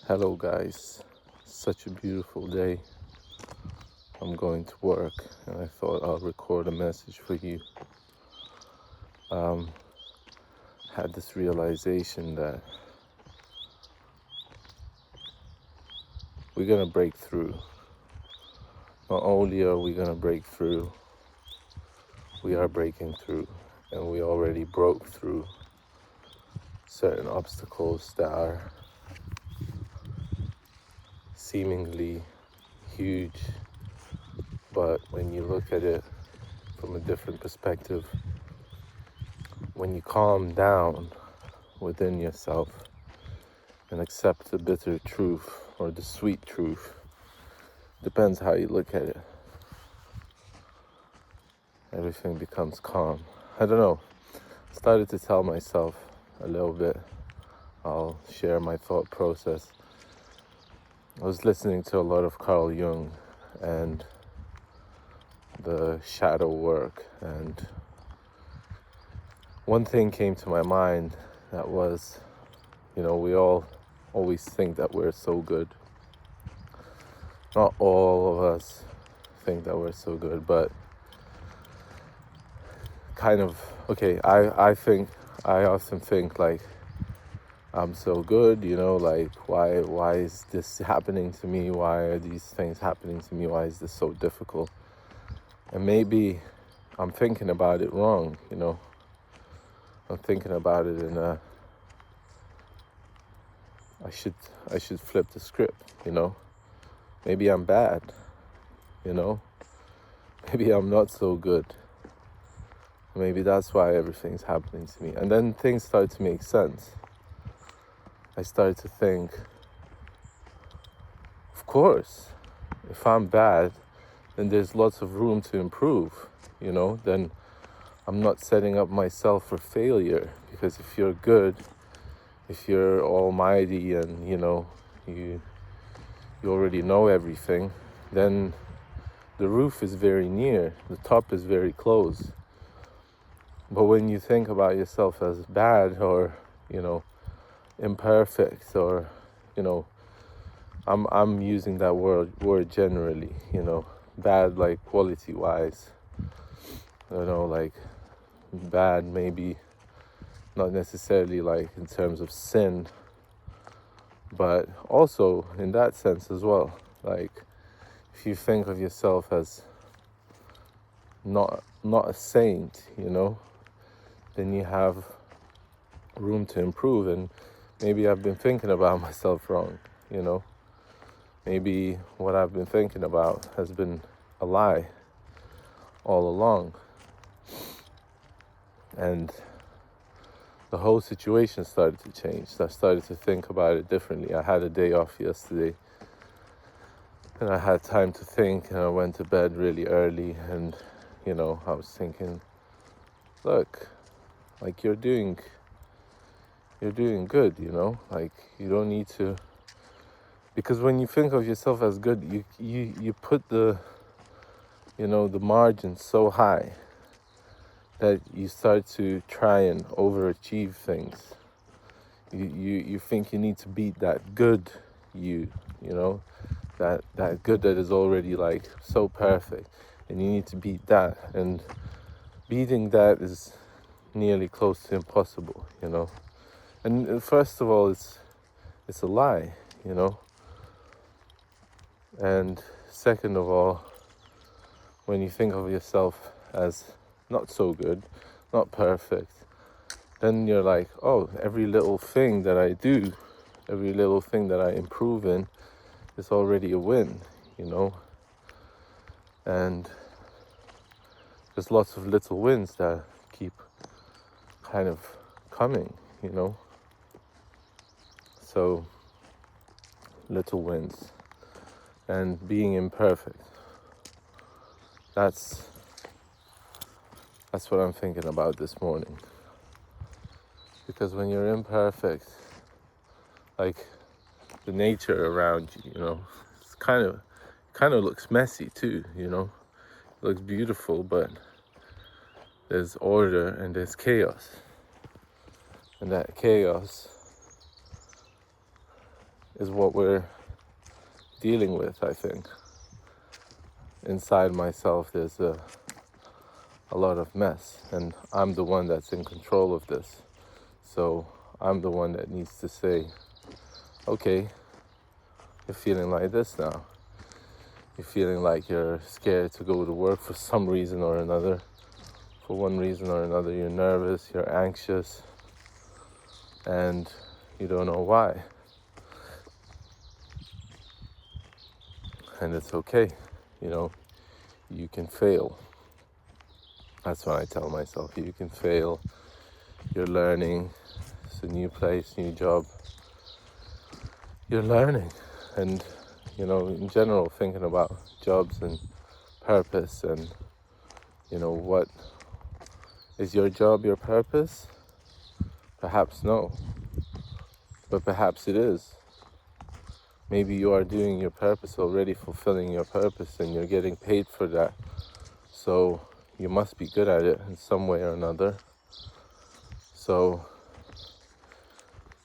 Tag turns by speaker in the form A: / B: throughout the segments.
A: Hello guys, such a beautiful day. I'm going to work and I thought I'll record a message for you. Had this realization that we're gonna break through. Not only are we gonna break through, we are breaking through, and we already broke through certain obstacles that are seemingly huge, but when you look at it from a different perspective, when you calm down within yourself and accept the bitter truth or the sweet truth, depends how you look at it, everything becomes calm. I don't know, started to tell myself a little bit. I'll share my thought process. I was listening to a lot of Carljung and the shadow work, and one thing came to my mind that was, we all always think that we're so good. Not all of us think that we're so good, but kind of, okay, I often think like, I'm so good, like why is this happening to me? Why are these things happening to me? Why is this so difficult? And maybe I'm thinking about it wrong, I'm thinking about it in a, I should flip the script, Maybe I'm bad, Maybe I'm not so good. Maybe that's why everything's happening to me. And then things start to make sense. I started to think, of course, if I'm bad, then there's lots of room to improve, then I'm not setting up myself for failure. Because if you're good, if you're almighty and, you already know everything, then the roof is very near, the top is very close. But when you think about yourself as bad or, imperfect, or, I'm using that word generally, bad like quality wise, like bad maybe not necessarily like in terms of sin, but also in that sense as well. Like if you think of yourself as not a saint, then you have room to improve. And maybe I've been thinking about myself wrong, Maybe what I've been thinking about has been a lie all along. And the whole situation started to change. I started to think about it differently. I had a day off yesterday and I had time to think, and I went to bed really early, and I was thinking, look, like you're doing good, like you don't need to, because when you think of yourself as good, you put the the margin so high that you start to try and overachieve things. You think you need to beat that good that good that is already like so perfect, and you need to beat that, and beating that is nearly close to impossible, And first of all, it's a lie, And second of all, when you think of yourself as not so good, not perfect, then you're like, oh, every little thing that I do, every little thing that I improve in is already a win, And there's lots of little wins that keep kind of coming, So little wins and being imperfect. That's what I'm thinking about this morning. Because when you're imperfect, like the nature around you, it's kind of looks messy too, It looks beautiful, but there's order and there's chaos. And that chaos is what we're dealing with, I think. Inside myself there's a lot of mess, and I'm the one that's in control of this. So I'm the one that needs to say, okay, you're feeling like this now. You're feeling like you're scared to go to work for some reason or another. For one reason or another, you're nervous, you're anxious, and you don't know why. And it's okay, you can fail. That's what I tell myself. You can fail. You're learning. It's a new place, new job. You're learning. And, in general, thinking about jobs and purpose and, what is your job, your purpose? Perhaps no. But perhaps it is. Maybe you are doing your purpose already, fulfilling your purpose, and you're getting paid for that. So you must be good at it in some way or another. So,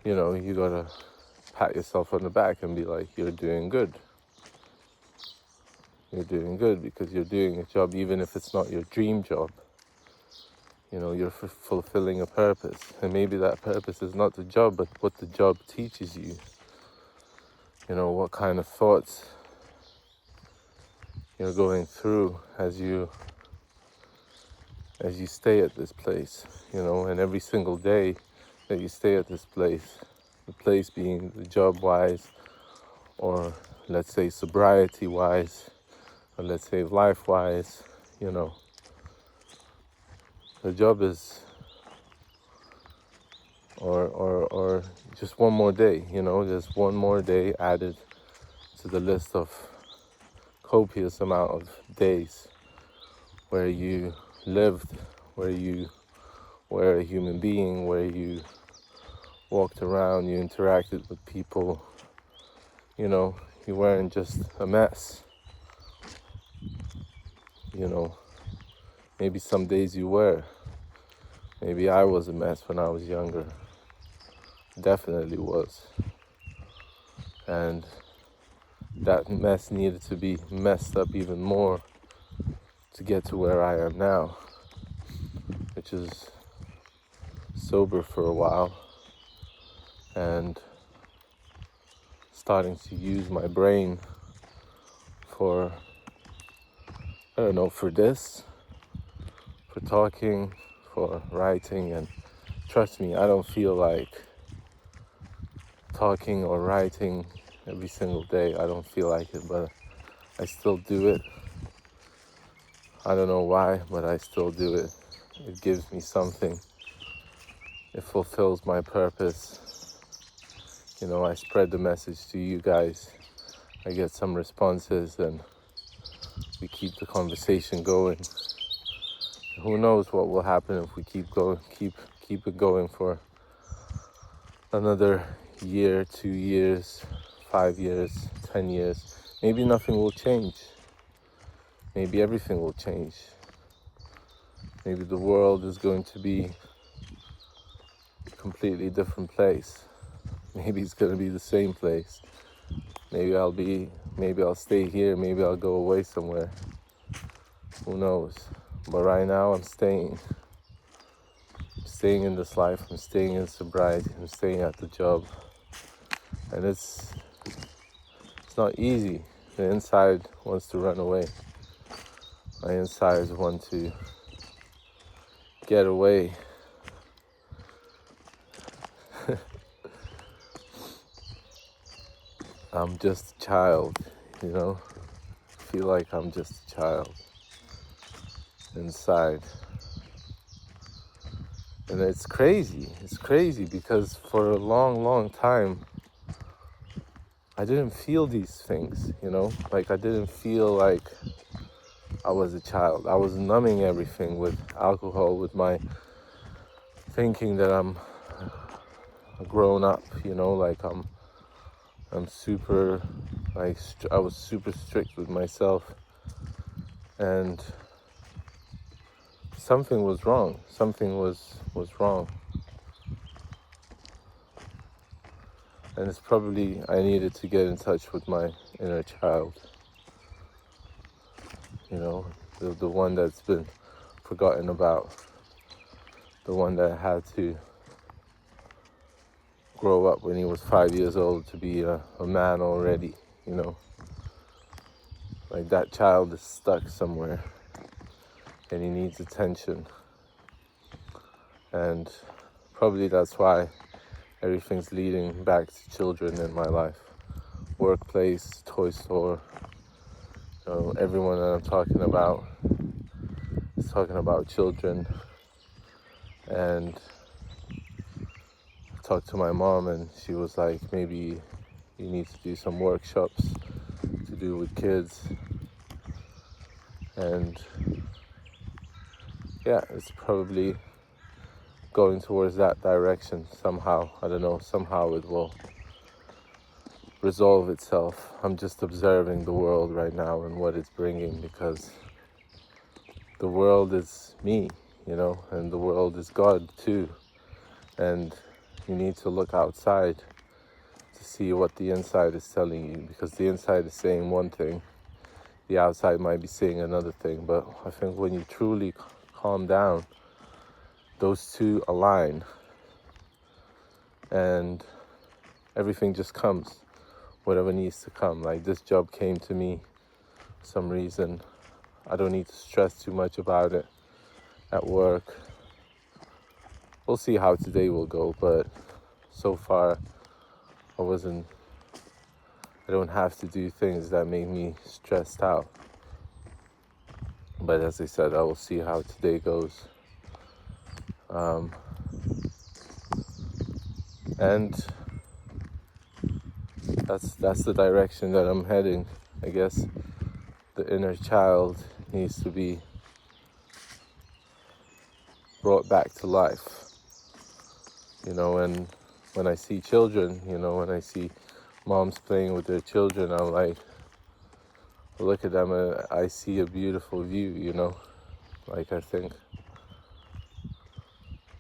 A: you gotta pat yourself on the back and be like, you're doing good. You're doing good because you're doing a job, even if it's not your dream job. You're fulfilling a purpose. And maybe that purpose is not the job, but what the job teaches you. What kind of thoughts you're going through as you stay at this place, and every single day that you stay at this place, the place being the job-wise, or let's say sobriety-wise, or let's say life-wise, the job is, or just one more day, just one more day added to the list of copious amount of days where you lived, where you were a human being, where you walked around, you interacted with people, you weren't just a mess. Maybe some days you were. Maybe I was a mess when I was younger. Definitely was. And that mess needed to be messed up even more to get to where I am now, which is sober for a while and starting to use my brain for, for this, for talking, for writing. And trust me, I don't feel like talking or writing every single day. I don't feel like it, but I still do it. I don't know why, but I still do it. It gives me something. It fulfills my purpose. I spread the message to you guys. I get some responses and we keep the conversation going. Who knows what will happen if we keep it going for another year, 2 years, 5 years, 10 years. Maybe nothing will change. Maybe everything will change. Maybe the world is going to be a completely different place. Maybe it's going to be the same place. Maybe I'll stay here. Maybe I'll go away somewhere. Who knows? But right now I'm staying. I'm staying in this life. I'm staying in sobriety. I'm staying at the job. And it's not easy. The inside wants to run away. My insides want to get away. I'm just a child, I feel like I'm just a child inside. And it's crazy because for a long, long time, I didn't feel these things, like I didn't feel like I was a child. I was numbing everything with alcohol, with my thinking that I'm a grown up, like I'm super, like I was super strict with myself, and something was wrong. Something was wrong. And it's probably I needed to get in touch with my inner child, you know, the one that's been forgotten about, the one that had to grow up when he was 5 years old to be a man already, you know. Like that child is stuck somewhere and he needs attention. And probably that's why everything's leading back to children in my life. Workplace, toy store, you know, everyone that I'm talking about is talking about children. And I talked to my mom and she was like, maybe you need to do some workshops to do with kids. And yeah, it's probably going towards that direction somehow. I don't know, somehow it will resolve itself. I'm just observing the world right now and what it's bringing, because the world is me, you know, and the world is God too. And you need to look outside to see what the inside is telling you, because the inside is saying one thing, the outside might be saying another thing. But I think when you truly calm down, those two align and everything just comes, whatever needs to come. Like this job came to me for some reason. I don't need to stress too much about it at work. We'll see how today will go, but so far I don't have to do things that make me stressed out. But as I said, I will see how today goes. And that's the direction that I'm heading. I guess the inner child needs to be brought back to life. You know, and when I see children, you know, when I see moms playing with their children, I'm like, I look at them and I see a beautiful view, you know. Like I think,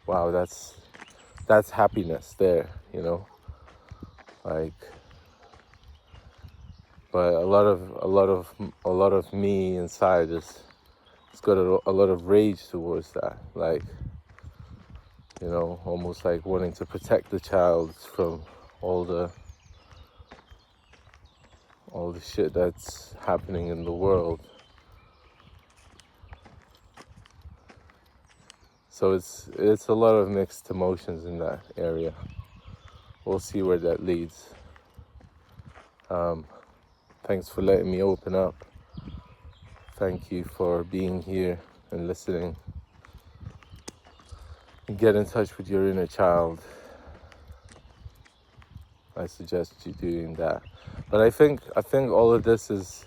A: wow, that's happiness there, you know. Like, but a lot of me inside it's got a lot of rage towards that. Like, you know, almost like wanting to protect the child from all the shit that's happening in the world. So it's a lot of mixed emotions in that area. We'll see where that leads. Thanks for letting me open up. Thank you for being here and listening. And get in touch with your inner child. I suggest you doing that. But I think all of this is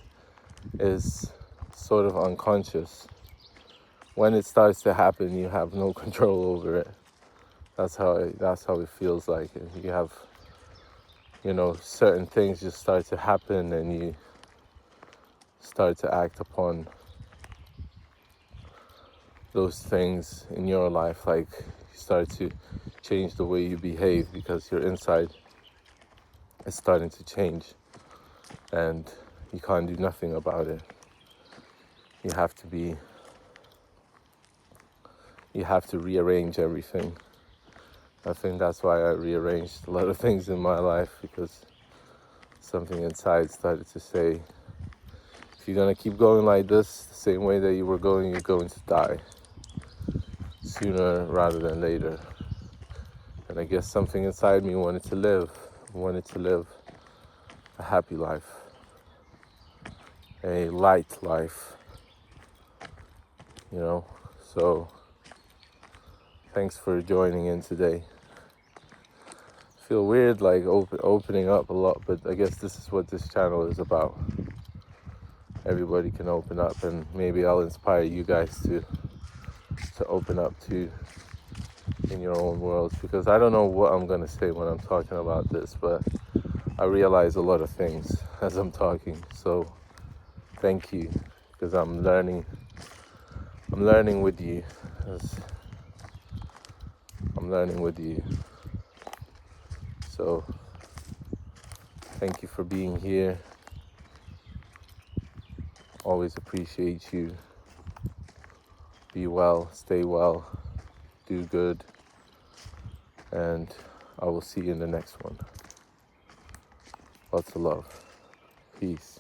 A: sort of unconscious. When it starts to happen, you have no control over it. That's how it feels like. And you have, you know, certain things just start to happen and you start to act upon those things in your life. Like you start to change the way you behave because your inside is starting to change and you can't do nothing about it. You have to rearrange everything. I think that's why I rearranged a lot of things in my life, because something inside started to say, if you're gonna keep going like this, the same way that you were going, you're going to die sooner rather than later. And I guess something inside me wanted to live a happy life, a light life, you know. So thanks for joining in today. I feel weird like opening up a lot, but I guess this is what this channel is about. Everybody can open up, and maybe I'll inspire you guys to open up too in your own worlds, because I don't know what I'm gonna say when I'm talking about this, but I realize a lot of things as I'm talking. So thank you, because I'm learning with you. I'm learning with you. So Thank you for being here. Always appreciate you. Be well, stay well, do good, and I will see you in the next one. Lots of love. Peace.